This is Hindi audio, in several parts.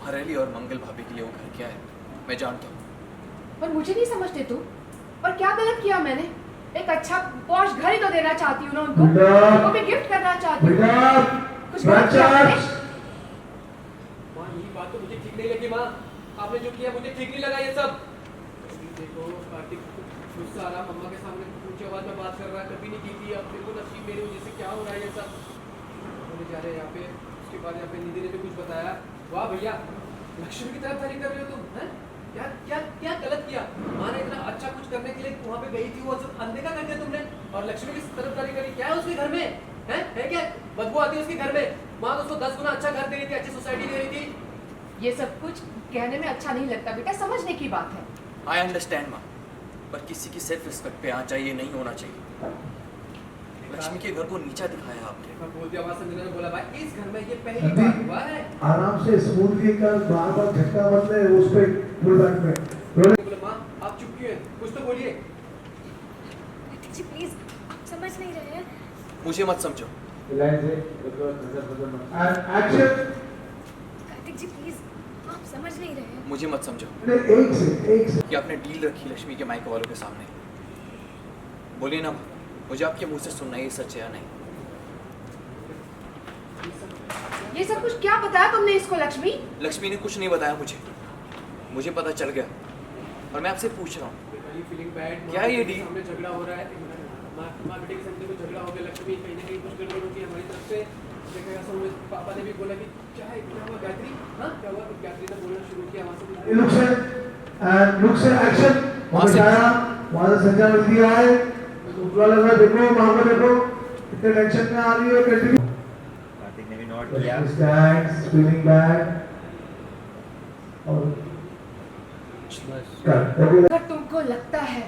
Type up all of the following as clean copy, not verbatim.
हरेली और मंगल भाभी के लिए वो घर क्या है मैं जानता हूँ। पर मुझे नहीं समझते तुम। और क्या गलत किया मैंने? एक अच्छा पॉश घर ही तो देना चाहती हूँ ना उनको, उनको भी गिफ्ट करना चाहती हूँ। कुछ गलत किया मैंने? माँ यही बात तो मुझे ठीक नहीं लगी माँ। आपने जो किया मुझे ठीक नहीं लगा ये सब। देखो कार्तिक गुस्सा आ रहा, मम्मा के सामने ऊंची आवाज में बात कर रहा है, कभी नहीं की थी। अब देखो नसीब मेरी वजह से क्या हो रहा है ये सब। होने जा रहे हैं यहाँ पे। उसके बाद यहाँ पे निधि ने जो कुछ बताया, वाह भैया लक्ष्मी की तरफदारी कर रहे हो तुम, हैं? क्या क्या क्या गलत किया? माँ ने इतना अच्छा कुछ करने के लिए वहाँ पे गई थी, वो सब अनदेखा कर दिया तुमने और लक्ष्मी की तरफदारी करी। क्या है उसके घर में? है क्या बदबू आती है उसके घर में? माँ तो उसको 10 गुना अच्छा घर दे रही थी, अच्छी सोसाइटी दे रही थी। ये सब कुछ कहने में अच्छा नहीं लगता बेटा, समझने की बात है। आई अंडरस्टैंड माँ, पर किसी की सेल्फ रिस्पेक्ट पे आँच चाहिए नहीं होना चाहिए। लक्ष्मी के घर को नीचा दिखाया आपने। मैं बोल दिया, आवाज संजना ने बोला भाई इस घर में ये पहली बार हुआ है। आराम से स्मूथली कर, बार-बार झटका मत ले उस पे फुल बैक में। बोले माँ आप चुप क्यों हैं? कुछ तो बोलिए। कार्तिक जी प्लीज, आप समझ नहीं रहे हैं। मुझे मत समझो। एक्शन। कार्तिक जी प्लीज, आप समझ नहीं रहे हैं। मुझे मत समझो एक से कि आपने डील रखी लक्ष्मी के मायके वालों के सामने। बोलिए ना, मुझे आपके मुंह से सुनना ये सच है या नहीं। ये सब कुछ क्या बताया तुमने इसको लक्ष्मी? लक्ष्मी ने कुछ नहीं बताया मुझे पता चल गया और मैं आपसे पूछ रहा हूँ फीलिंग बैड। क्या ये डील? सामने झगड़ा हो रहा है। माँ बेटे के सामने कुछ झगड़ा हो गया। लक्ष्मी कहीं ना कहीं कुछ गड़बड़ होती है हमारी तरफ से। देखा ऐसा हुआ, पापा ने भी बोला कि क्या है, क्या हुआ गायत्री? हाँ क्या हुआ? तो गायत्री ने बोलना शुरू किया वहाँ से। लुक से एक्शन। वहाँ से संजय मिल दिया है। उजला लग रहा है, देखो वहाँ पर देखो कितने टेंशन में आ रही है कैसे। कार्तिक ने भी नोट किया। स्टैंड्स फीलिंग बैड और अगर तुमको लगता है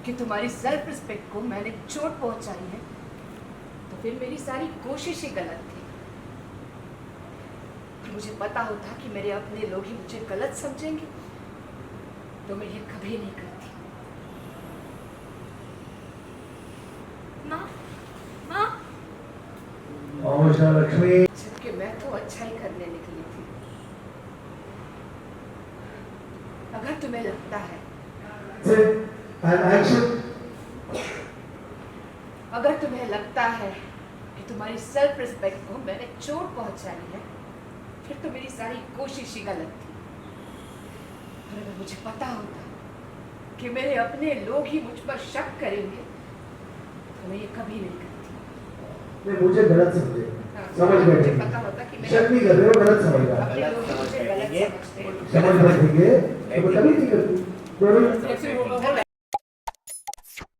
कि तुम्हारी सेल्फ रिस्पेक्ट को मैंने चोट पहुंचाई है तो फिर मेरी सारी कोशिश ही गलत थी। मुझे पता होता कि मेरे अपने लोग ही मुझे गलत समझेंगे तो मैं ये कभी नहीं करती। माँ, माँ, लक्ष्मी जबकि मैं तो अच्छा ही करने निकली थी। अगर तुम्हें लगता है अगर तुम्हें लगता है कि तुम्हारी सेल्फ रिस्पेक्ट को मैंने चोट पहुंचाई है फिर तो मेरी सारी कोशिश ही गलत थी। और अगर मुझे पता होता कि मेरे अपने लोग ही मुझ पर शक करेंगे तो मैं ये कभी नहीं करती। मुझे गलत समझे। हाँ, समझ मुझे बैठे। पता होता कि शक नहीं कर रहे हो, गलत समझ रहा। अपने लोग ही मुझे गलत समझते हैं। समझ बैठेंगे तो कभी नहीं करती। ऐसे होगा।